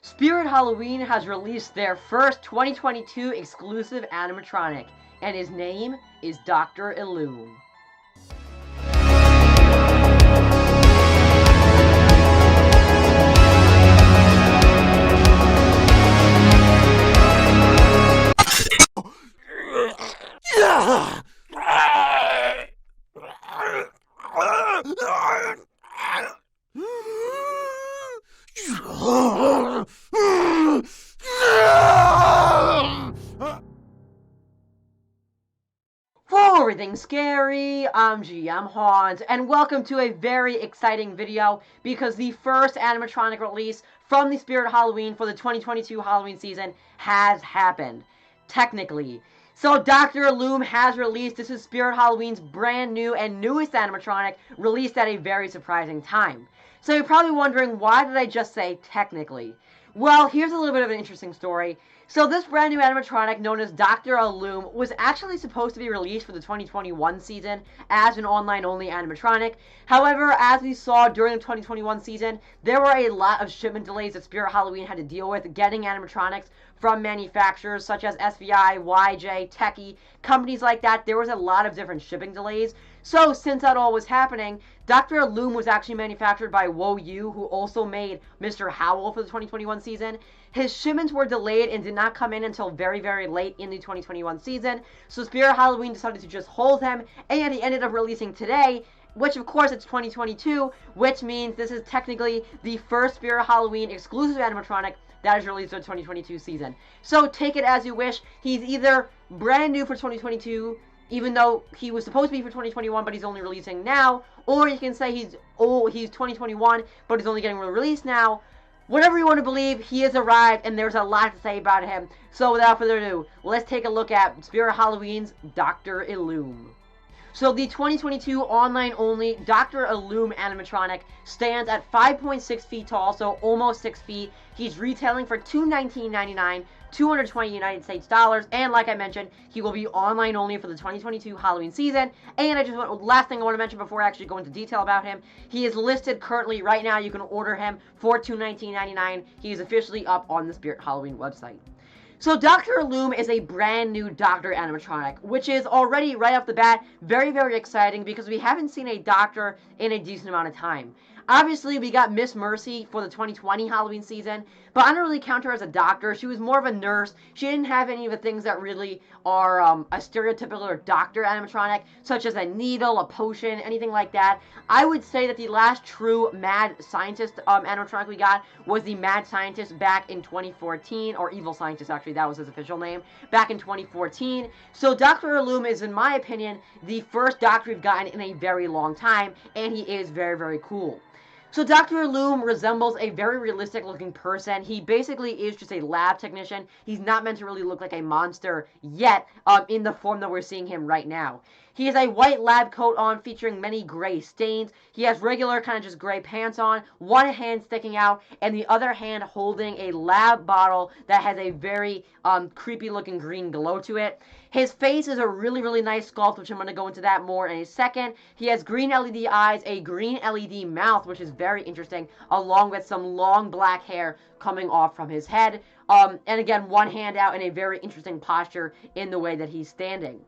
Spirit Halloween has released their first 2022 exclusive animatronic, and his name is Dr. Illume. For everything scary, I'm GM Hans, and welcome to a very exciting video because the first animatronic release from the Spirit Halloween for the 2022 Halloween season has happened. Technically. So Dr. Illume has released, this is Spirit Halloween's brand new and newest animatronic, released at a very surprising time. So you're probably wondering, why did I just say technically? Well, here's a little bit of an interesting story. So this brand new animatronic known as Dr. Illume was actually supposed to be released for the 2021 season as an online-only animatronic. However, as we saw during the 2021 season, there were a lot of shipment delays that Spirit Halloween had to deal with getting animatronics from manufacturers such as SVI, YJ, Techie, companies like that. There was a lot of different shipping delays. So since that all was happening, Dr. Illume was actually manufactured by Wo-Yu, who also made Mr. Howell for the 2021 season. His shipments were delayed and did not come in until very, very late in the 2021 season. So Spirit Halloween decided to just hold him, and he ended up releasing today, which of course it's 2022, which means this is technically the first Spirit Halloween exclusive animatronic that is released for the 2022 season. So take it as you wish. He's either brand new for 2022, even though he was supposed to be for 2021, but he's only releasing now, or you can say he's 2021, but he's only getting released now. Whatever you want to believe, he has arrived, and there's a lot to say about him. So without further ado, let's take a look at Spirit Halloween's Dr. Illume. So the 2022 online-only Dr. Illume animatronic stands at 5.6 feet tall, so almost 6 feet. He's retailing for $219.99, 220 United States dollars, and like I mentioned, he will be online only for the 2022 Halloween season. And last thing I want to mention before I actually go into detail about him, he is listed currently right now. You can order him for $219.99. He is officially up on the Spirit Halloween website. So Dr. Illume is a brand new Doctor animatronic, which is already right off the bat very, very exciting because we haven't seen a Doctor in a decent amount of time. Obviously, we got Miss Mercy for the 2020 Halloween season, but I don't really count her as a doctor. She was more of a nurse. She didn't have any of the things that really are a stereotypical doctor animatronic, such as a needle, a potion, anything like that. I would say that the last true mad scientist animatronic we got was the Mad Scientist back in 2014, or Evil Scientist, actually, that was his official name, back in 2014. So Dr. Illume is, in my opinion, the first doctor we've gotten in a very long time, and he is very, very cool. So Dr. Illume resembles a very realistic looking person. He basically is just a lab technician. He's not meant to really look like a monster yet in the form that we're seeing him right now. He has a white lab coat on featuring many gray stains. He has regular kind of just gray pants on, one hand sticking out, and the other hand holding a lab bottle that has a very creepy looking green glow to it. His face is a really, really nice sculpt, which I'm going to go into that more in a second. He has green LED eyes, a green LED mouth, which is very interesting, along with some long black hair coming off from his head. And again, one hand out in a very interesting posture in the way that he's standing.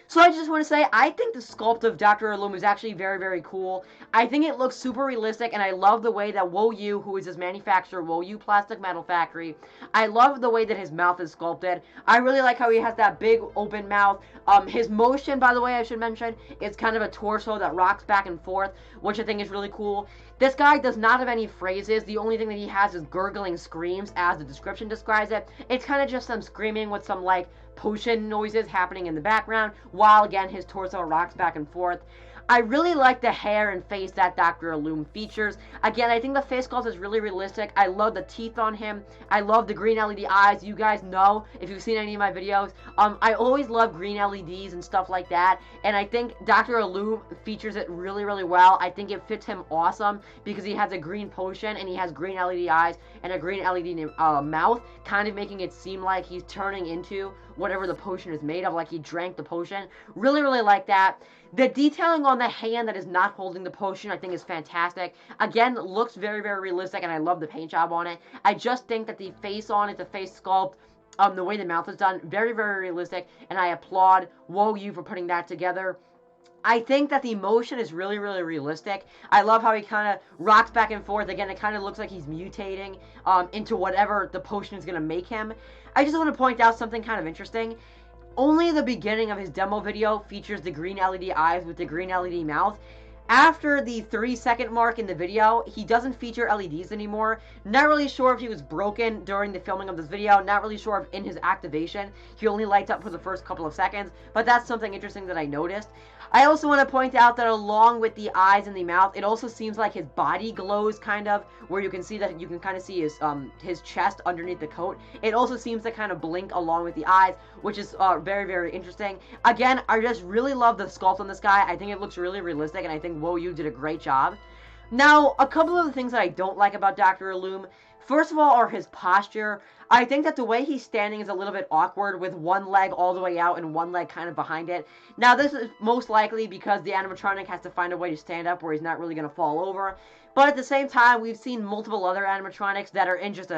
So I just want to say, I think the sculpt of Dr. Illume is actually very, very cool. I think it looks super realistic, and I love the way that Wo-Yu, who is his manufacturer, Wo-Yu Plastic Metal Factory, I love the way that his mouth is sculpted. I really like how he has that big open mouth. His motion, by the way, I should mention, is kind of a torso that rocks back and forth, which I think is really cool. This guy does not have any phrases. The only thing that he has is gurgling screams, as the description describes it. It's kind of just some screaming with some, like, potion noises happening in the background, while, again, his torso rocks back and forth. I really like the hair and face that Dr. Illume features. Again, I think the face sculpt is really realistic. I love the teeth on him. I love the green LED eyes. You guys know, if you've seen any of my videos, I always love green LEDs and stuff like that. And I think Dr. Illume features it really, really well. I think it fits him awesome because he has a green potion and he has green LED eyes and a green LED mouth, kind of making it seem like he's turning into whatever the potion is made of, like he drank the potion. Really, really like that. The detailing on the hand that is not holding the potion, I think, is fantastic. Again, looks very, very realistic, and I love the paint job on it. I just think that the face on it, the face sculpt, the way the mouth is done, very, very realistic, and I applaud Wo Yu for putting that together. I think that the motion is really, really realistic. I love how he kind of rocks back and forth. Again, it kind of looks like he's mutating into whatever the potion is going to make him. I just want to point out something kind of interesting. Only the beginning of his demo video features the green LED eyes with the green LED mouth. After the 3-second mark in the video, he doesn't feature LEDs anymore. Not really sure if he was broken during the filming of this video. Not really sure if in his activation he only lights up for the first couple of seconds. But that's something interesting that I noticed. I also want to point out that along with the eyes and the mouth, it also seems like his body glows kind of, where you can see that you can kind of see his chest underneath the coat. It also seems to kind of blink along with the eyes, which is very, very interesting. Again, I just really love the sculpt on this guy. I think it looks really realistic, and I think Wo Yu did a great job. Now, a couple of the things that I don't like about Dr. Elum, first of all, are his posture. I think that the way he's standing is a little bit awkward with one leg all the way out and one leg kind of behind it. Now, this is most likely because the animatronic has to find a way to stand up where he's not really going to fall over. But at the same time, we've seen multiple other animatronics that are in just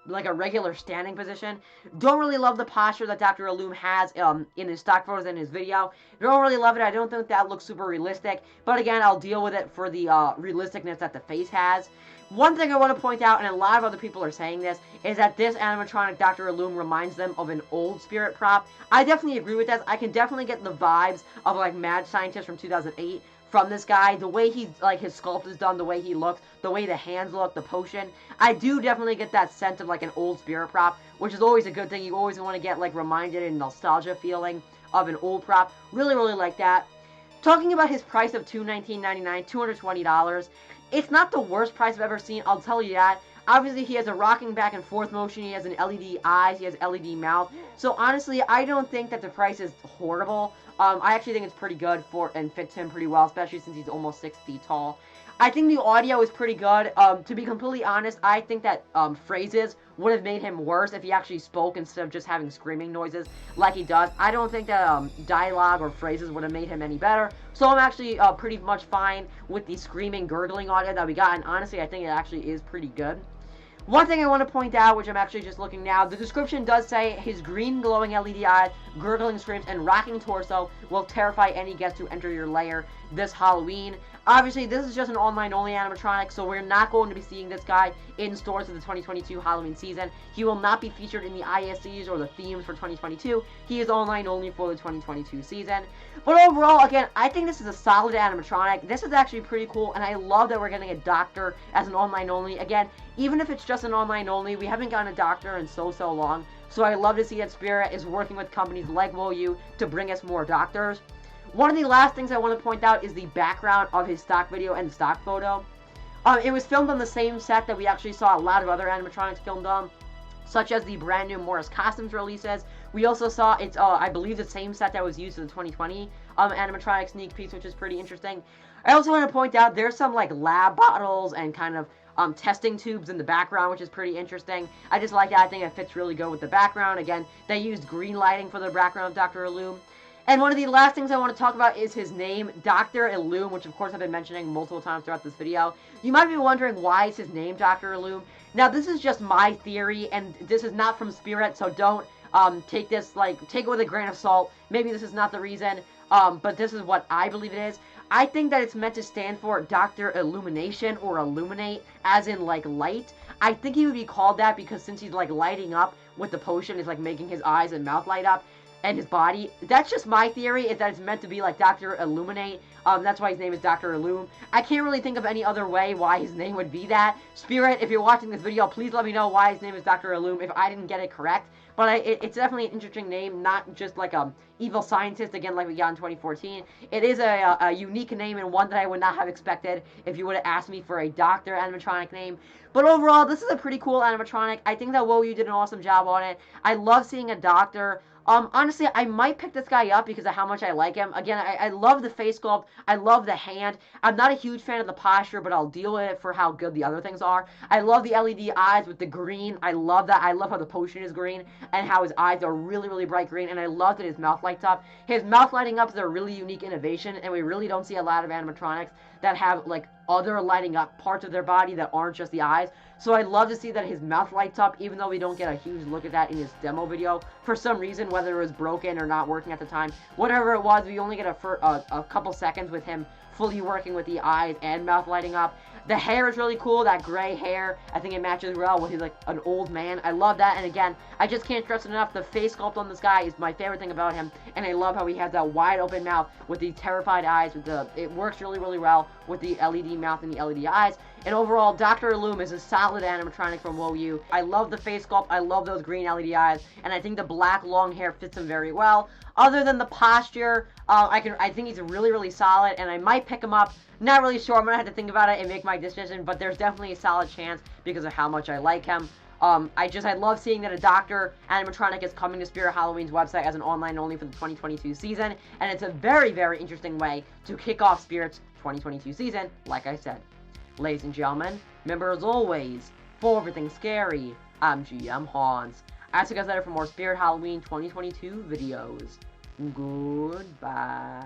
like a regular standing position. Don't really love the posture that Dr. Elum has in his stock photos and his video. Don't really love it. I don't think that looks super realistic. But again, I'll deal with it for the realisticness that the face has. One thing I want to point out, and a lot of other people are saying this, is that this animatronic Dr. Elum reminds them of an old Spirit prop. I definitely agree with this. I can definitely get the vibes of like Mad Scientist from 2008 from this guy. The way he's, like, his sculpt is done, the way he looks, the way the hands look, the potion. I do definitely get that sense of like an old Spirit prop, which is always a good thing. You always want to get like reminded and nostalgia feeling of an old prop. Really, really like that. Talking about his price of $219.99, $220, it's not the worst price I've ever seen, I'll tell you that. Obviously, he has a rocking back and forth motion, he has an LED eyes, he has LED mouth. So honestly, I don't think that the price is horrible. I actually think it's pretty good for and fits him pretty well, especially since he's almost 6 feet tall. I think the audio is pretty good. To be completely honest, I think that phrases would have made him worse if he actually spoke instead of just having screaming noises like he does. I don't think that dialogue or phrases would have made him any better. So I'm actually pretty much fine with the screaming, gurgling audio that we got. And honestly, I think it actually is pretty good. One thing I want to point out, which I'm actually just looking now, the description does say his green glowing LED eyes, gurgling screams, and rocking torso will terrify any guest who enter your lair this Halloween. Obviously, this is just an online-only animatronic, so we're not going to be seeing this guy in stores for the 2022 Halloween season. He will not be featured in the ISCs or the themes for 2022. He is online-only for the 2022 season. But overall, again, I think this is a solid animatronic. This is actually pretty cool, and I love that we're getting a doctor as an online-only. Again, even if it's just an online-only, we haven't gotten a doctor in so long. So I love to see that Spirit is working with companies like Wo Yu to bring us more doctors. One of the last things I want to point out is the background of his stock video and stock photo. It was filmed on the same set that we actually saw a lot of other animatronics filmed on, such as the brand new Morris Costumes releases. We also saw it's, I believe, the same set that was used in the 2020 animatronic sneak peeks, which is pretty interesting. I also want to point out there's some like lab bottles and kind of testing tubes in the background, which is pretty interesting. I just like that. I think it fits really good with the background. Again, they used green lighting for the background of Dr. Elum. And one of the last things I want to talk about is his name, Dr. Elum, which of course I've been mentioning multiple times throughout this video. You might be wondering why is his name Dr. Elum. Now, this is just my theory, and this is not from Spirit, so don't take this, take it with a grain of salt. Maybe this is not the reason, but this is what I believe it is. I think that it's meant to stand for Dr. Illumination or Illuminate, as in, like, light. I think he would be called that because since he's, like, lighting up with the potion, it's, like, making his eyes and mouth light up. And his body. That's just my theory, is that it's meant to be like Dr. Illuminate. That's why his name is Dr. Elum. I can't really think of any other way why his name would be that. Spirit, if you're watching this video, please let me know why his name is Dr. Elum if I didn't get it correct. But it's definitely an interesting name, not just like a evil scientist, again, like we got in 2014. It is a unique name and one that I would not have expected if you would have asked me for a doctor animatronic name. But overall, this is a pretty cool animatronic. I think that Wo Yu did an awesome job on it. I love seeing a doctor. Honestly, I might pick this guy up because of how much I like him. Again, I love the face sculpt. I love the hand. I'm not a huge fan of the posture, but I'll deal with it for how good the other things are. I love the LED eyes with the green. I love that. I love how the potion is green and how his eyes are really, really bright green. And I love that his mouth lights up. His mouth lighting up is a really unique innovation, and we really don't see a lot of animatronics that have like other lighting up parts of their body that aren't just the eyes. So I love to see that his mouth lights up, even though we don't get a huge look at that in his demo video. For some reason, whether it was broken or not working at the time, whatever it was, we only get a couple seconds with him fully working with the eyes and mouth lighting up. The hair is really cool, that gray hair. I think it matches well with he's like an old man. I love that, and again, I just can't stress it enough. The face sculpt on this guy is my favorite thing about him, and I love how he has that wide open mouth with the terrified eyes. It works really, really well with the LED mouth and the LED eyes. And overall, Dr. Loom is a solid animatronic from WoWU. I love the face sculpt. I love those green LED eyes, and I think the black long hair fits him very well. Other than the posture, I think he's really, really solid, and I might pick him up. Not really sure. I'm gonna have to think about it and make my decision, but there's definitely a solid chance because of how much I like him. I love seeing that a Doctor animatronic is coming to Spirit Halloween's website as an online only for the 2022 season, and it's a very, very interesting way to kick off Spirit's 2022 season, like I said. Ladies and gentlemen, remember as always, for everything scary, I'm GM Hans. I'll see you guys later for more Spirit Halloween 2022 videos. Goodbye.